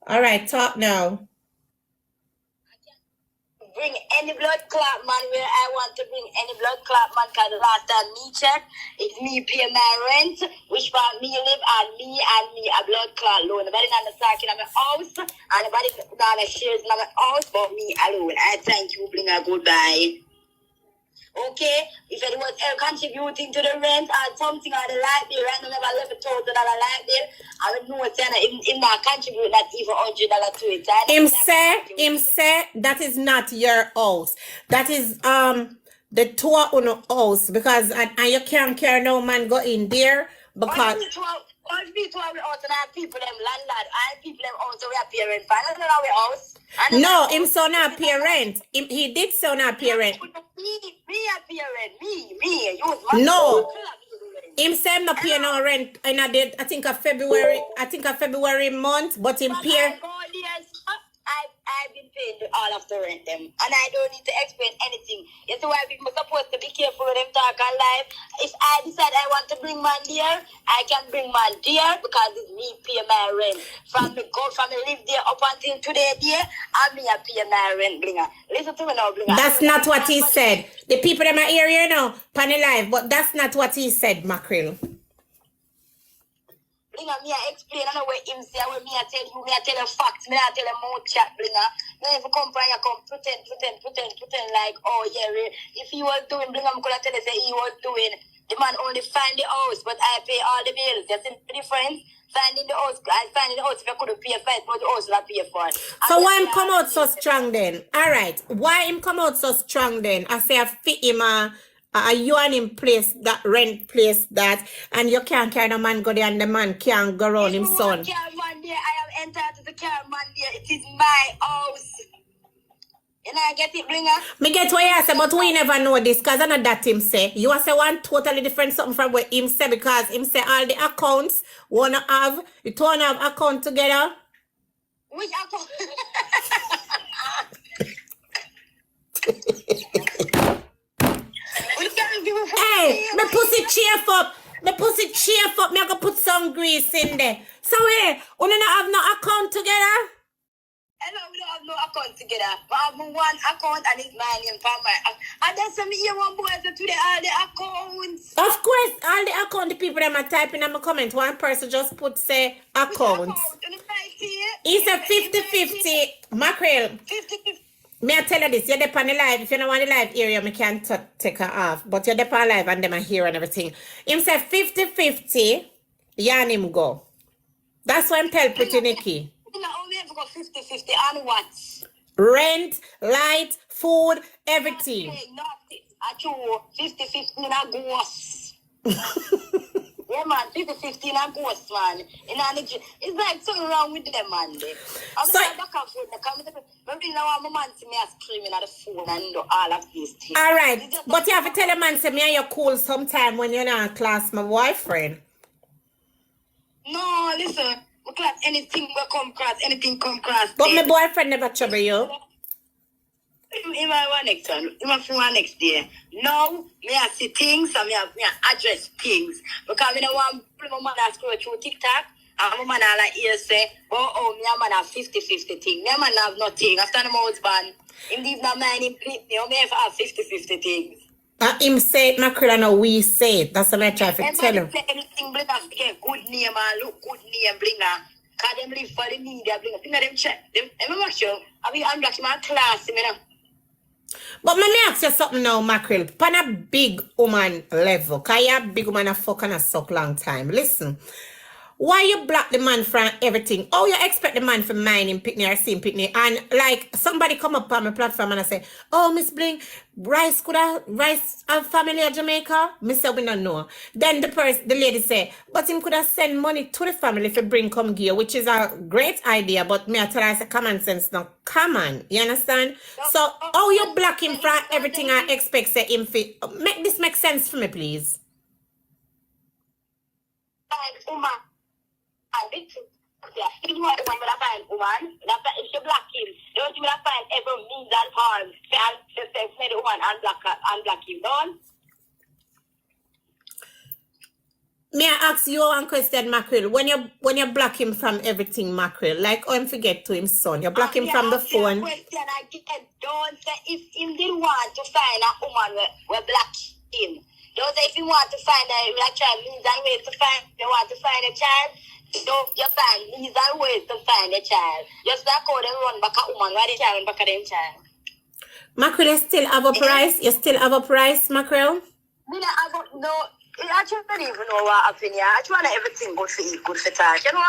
All right, talk now. Bring any blood clot man where I want to bring any blood clot man, because the last time me check, it's me pay my rent, which part me live, and me a blood clot loan. Nobody not talking in my house, and nobody not shares in my house, but me alone. I thank you, bring a goodbye. Okay, if anyone else contributing to the rent or something or the light bill, right now never left $1,000 light bill, I don't know what's in not contribute not even $100 to it. Him say that is not your house. That is the tour on a house, because and you can't carry no man go in there because all people have house and I people them landlord, I people them also we are parent. I don't know our house. no, him so not parent. He did so not parent. Me a parent. Me. Use my no. Him say him not pay no rent in a date, I think a February month, but him pay. I've been paying all of the rent them, and I don't need to explain anything. It's why people supposed to be careful with them talk on live. If I decide I want to bring man there, I can bring man there because it's me pay my rent. From me live there up until today there, and me a pay my rent, Blinger. Listen to me now, Blinger. That's not what he said. The people in my area now, panel live, but that's not what he said, Mackerel. Blinger, me I explain, I know where him say, when me I tell you, me I tell you facts, me I tell you more chat, Blinger. Now if you come from here, come pretend like, oh yeah, if he was doing, Blinger, I'm gonna tell you say he was doing, the man only find the house, but I pay all the bills. You see the difference? Finding the house, I find the house if I couldn't pay for it, but the house will pay for it. So why him come out so strong then? Alright, why him come out so strong then? I say I fit him you and him place that rent place that, and you can't carry no man go there and the man can't go around him son. Man there, I am entitled to the car man there. It is my house. You know, I get it, Blinger? Me get what you say, but we never know this, because I know that him say. You say one totally different something from what him say, because him say all the accounts wanna have, you don't have account together. Which account? Hey, me pussy cheer up. Me pussy cheer up. Me I go put some grease in there. So we don't have no account together? Hello, we don't have no account together. But I have one account and it's my name for my. And that's me here one boy to today all the accounts. Of course, all the account the people that are typing in my comment. One person just put say accounts. He said 50-50 Mackerel. 50-50. May I tell you this? You're there on the live. If you don't want the live area, me can't take her off. But you're there on live and them are here and everything. Him say 50-50, you and him go. That's why I'm telling Pretty Nikki. You only have to go 50-50 on what? Rent, light, food, everything. Nothing. I choose 50-50 in a ghost. Yeah, man, 50-50 in a ghost, man. It's like something wrong with them, man. I'm so, back and forth. Maybe now my man see me screaming at the phone and do all of these things. All right, but you have to tell a man, say me and you're cool sometime when you're not in class, my boyfriend. No, listen. We class anything will come cross, anything come cross. But my boyfriend never trouble you. In my one next one, in my one next day. Now, me I see things and me address things. Because I don't want my man to scroll through TikTok. And my man like here say, oh, me a man have 50-50 thing. Me a man have nothing. After the husband, him leave no mind, him please me. Me have 50-50 things. Him say it, Mackerel, and we say it. That's what I try to tell him. Everything Blinger get good name and look good name, Blinger. Because them live for the media, Blinger. Blinger, them check. I'm not sure. I mean, I'm like my class, you know. But let me ask you something now, Mackerel. On a big woman level, because you're a big woman a fuck and a suck long time. Listen. Why you block the man from everything? Oh, you expect the man for mine in picnic or same picnic? And like somebody come up on my platform and I say, oh, Miss Bling, rice have family in Jamaica? Me say we don't know. Then the lady say, but him could have send money to the family if bring come gear, which is a great idea. But me I tell her, say common sense not common. You understand? So how you block him from everything I expect say him fit? Make this make sense for me, please. If you want the one that I find woman, if you block him, don't you find every means and harm to say the one and block him down? May I ask you one question, Mackerel? When you block him from everything, Mackerel, like I'm forget to him son, you block him from the phone. Question I get, don't say if him did want to find a woman, we block him. Don't say if you want to find a child, means and ways to find. You want to find a child. Don't you find means and ways to find a child. Just like how they run back a woman, why they can't run back a them child. Mackerel, you still have a price? You still have a price, Mackerel? No. I don't even know what happened here. I try to everything good for you, good for that. You know,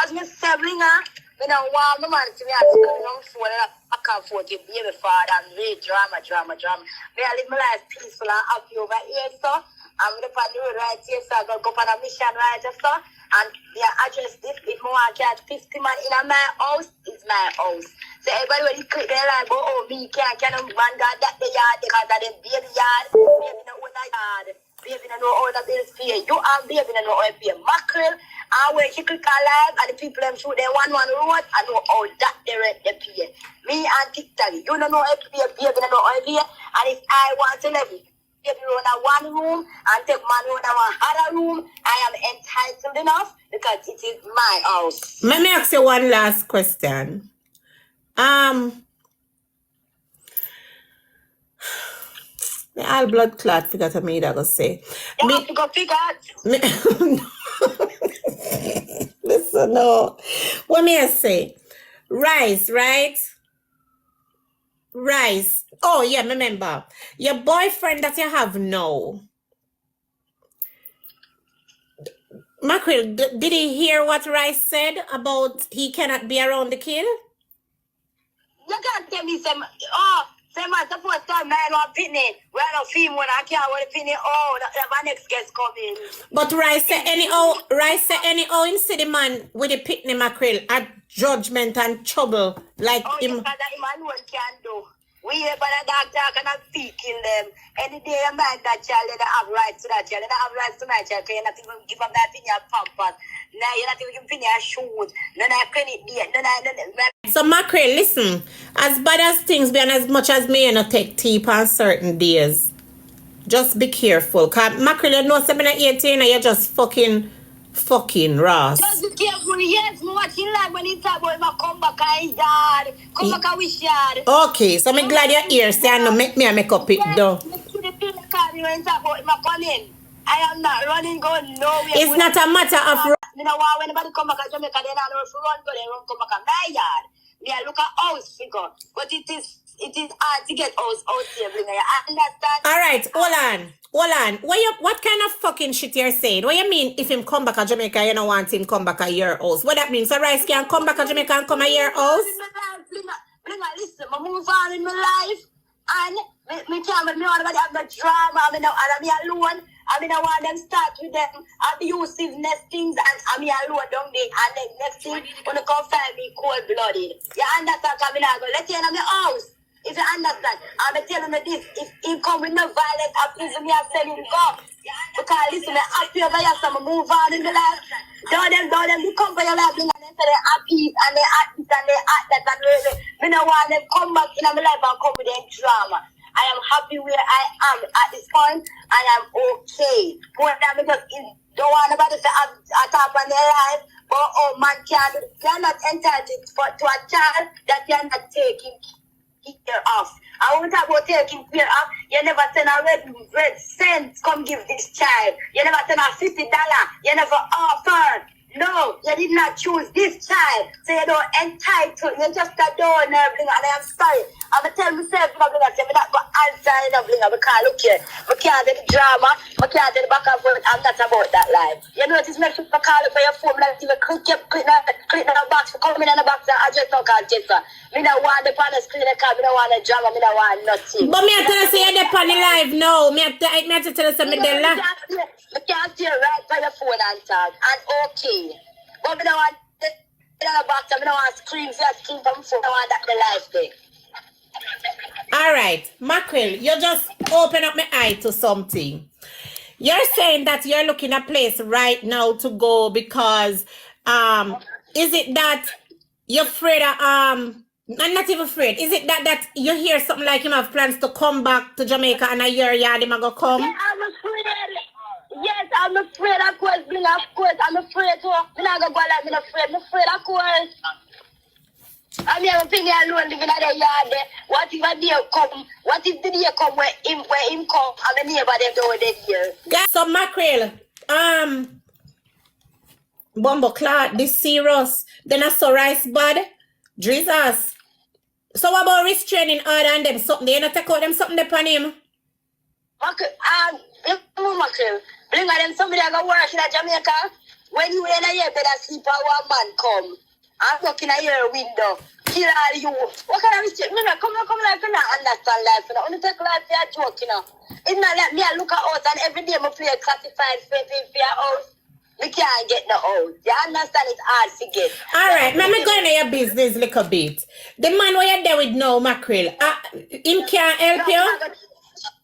as my sibling, I don't want my man to me. I come on phone and I can't afford to be a father and really drama. May I live my life peaceful and happy over here, so I'm going to find the road right here, so I'm going to go on a mission right here, so. And yeah, address this. If I get 50 man in my house, it's my house. So everybody when you click their line, go, oh, me can't man got that the yard because of the baby yard. Baby no own a yard. Baby no know all the bills pay. You and baby no know how to pay. Mackerel, and when she click a live and the people them shoot their one road, I know how that they rent the pay. Me and TikTok, you don't know how to pay, baby no know how to pay. And if I want to live, baby run a one room and take man run a one other room, I am entitled enough because it is my house. Let me ask you one last question. The all blood clot figure to me that go say. You have to go figure out. Listen, no. What may I say? Rice, right? Rice. Oh, yeah, remember. Your boyfriend that you have now. Mackerel, did he hear what Rice said about he cannot be around the kid? You can't tell me some, man, the first time I don't picnic. When I film when I can't want to picnic, my next guest coming. But Rice said anyhow him see the man with the picnic, Mackerel at judgment and trouble like him. Yes, that man one can do. We here by the doctor cannot speak in them. Any day a man that child, they don't have rights to that child. They don't have rights to my child. You're not even give up that thing your pampers. Now you're not even giving your shoes. None of credit there. So Mackerel, listen, as bad as things be and as much as me not take tea on certain days, just be careful. Cause Mackerel, you know, 18 and you're just fucking Ross. Just be careful, yes, me watching live when he talk about him come back and dad. Come back and wish yard. Okay, so I'm glad you're here, say I know make up it though. I am not running, going nowhere. It's not a matter of You know why when anybody come back to Jamaica, they don't know if you run, go there, run, come back at my yard. Me, I look at house figure. But it is hard to get house out here, bring you understand? Alright, hold on. What kind of fucking shit you're saying? What you mean if him come back to Jamaica, you don't want him come back at your house? What that means? So Rice can come back to Jamaica and come at your house? Listen, I move on in my life. And me can't me want to have no drama. I'm alone. I mean, I want them start with them abusiveness things, and I'm alone down there. And then next thing, when they come find me cold-blooded. You understand? I'm not going to let you in my house. If you understand, I'm telling you this. If he come with no violent abuse, me I tell him go. Because listen, I'm happy over here, so I move on in the life. Don't them, they come for your life, and they say they happy, and they act this, and they act that, and really. Me don't want them come back in my life and come with their drama. I am happy where I am at this point, and I'm okay. Because don't want nobody to attack on their life, but man you're not entitled to a child that you're not taking care of. I won't talk about taking care of. You never send a red cent come give this child. You never send a $50. You never offer. No, you did not choose this child. So you don't entitle. You just a donor, and I am sorry. I'm going to tell myself, I'm not going to answer anything because look here. I can't do the drama. I can't do the back and forth. I'm not about that life. You know, it is make sure to call up for your phone. Like, you click the box. Come in the box and address no call, Jessa. I don't want the panel screen. I don't want the drama. I don't want nothing. But me I tell you say you're on the live now. Me I tell you say me there live. I can't stay right by your phone and talk. And okay. But I don't want the box. I don't want scream for your screen from phone. I want that the live thing. All right, Mackerel, you just open up my eye to something. You're saying that you're looking at a place right now to go because is it that you're afraid of I'm not even afraid. Is it that you hear something like him have plans to come back to Jamaica and a year him go come? Yeah, I'm afraid. Yes, I'm afraid, of course, bling, of course. I'm afraid too. I'm not going to go like I'm afraid. I'm afraid, of course. I mean, I'm thinking alone living at the yard there. What if a day come? What if the day come where him come and the neighbor them do dead here? So Mackerel, Bumbo Clot, this serious. Then I saw rice bad. Jesus. So what about restraining order and them something? They not take out them something upon him? Mackerel, bring them somebody that go work in Jamaica. When you in a year better sleep and one man come. I'm looking at your window. Kill all you. What kind of mistake? Me not come like you not understand life. You know, only take life for a joke, you know. It's not like me I look at house and every day I play a classified for your house. We can't get no house. You understand it's hard to get. Alright, let me go into your business a little bit. The man where you're there with now, Mackerel, him can't help you?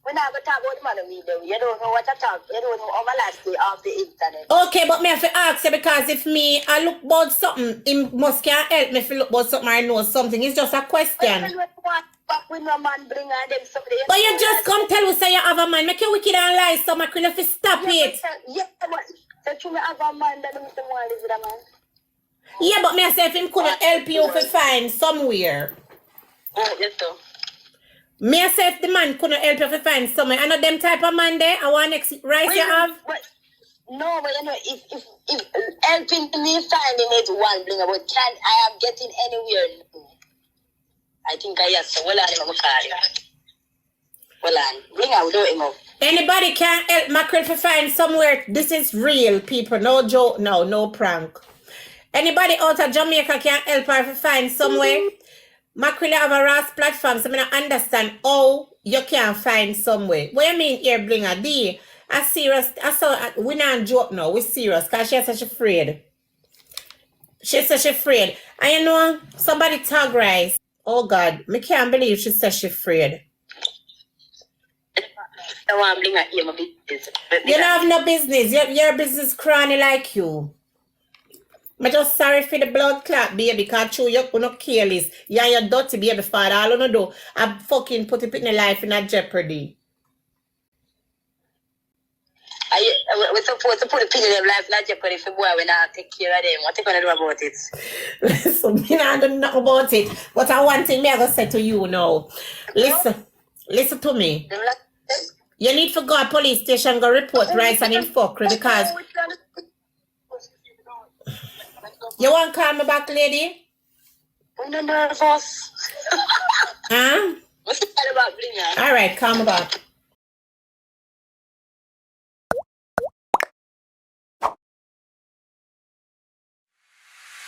We're not going to talk about the man we do. You don't know what I talk. You don't know all my last day off the internet. Okay, but me have to ask you because if me I look about something, him must can't help me if you look about something I know something. It's just a question. But you just come tell us say you have a man. Make you wicked and lie, so Mackerel have to stop it. Yeah, but you have a man that don't want to live with a man. Yeah, but me I say if him couldn't help you to find somewhere. Oh, yes, sir. Me I say if the man couldn't help you to find somewhere. I know them type of man there. I want next rice you have. No, but you know, if helping me finding it one thing, but can I am getting anywhere? I think I yes. Well, on, bring out doing up. Anybody can help Mackerel to find somewhere. This is real, people. No joke, no prank. Anybody out of Jamaica can help her to find somewhere. Mackerel have a Ross platform, so I don't understand how you can find somewhere. What you mean here, Blinger? D? I serious. I saw we not joke now. We serious because she's such afraid. She's such afraid. And you know, somebody tag rice. Oh God, me can't believe she said she's afraid. I want to bring at you my business. You don't have no business. Your business cranny like you. I'm just sorry for the blood clot, baby, because you're not careless. You're your dirty baby father. All you do, I fucking put it in your life in a jeopardy. We're supposed to put a pin in their life in a jeopardy for boy when I take care of them. What are you going to do about it? So, me not do nothing about it. But I one thing I'm going to say to you now. Listen to me. You need to go to police station go report rice and him fuckery because... You want to call me back, lady? I'm not nervous. Huh? What's the matter about Blinger? All right, call me back.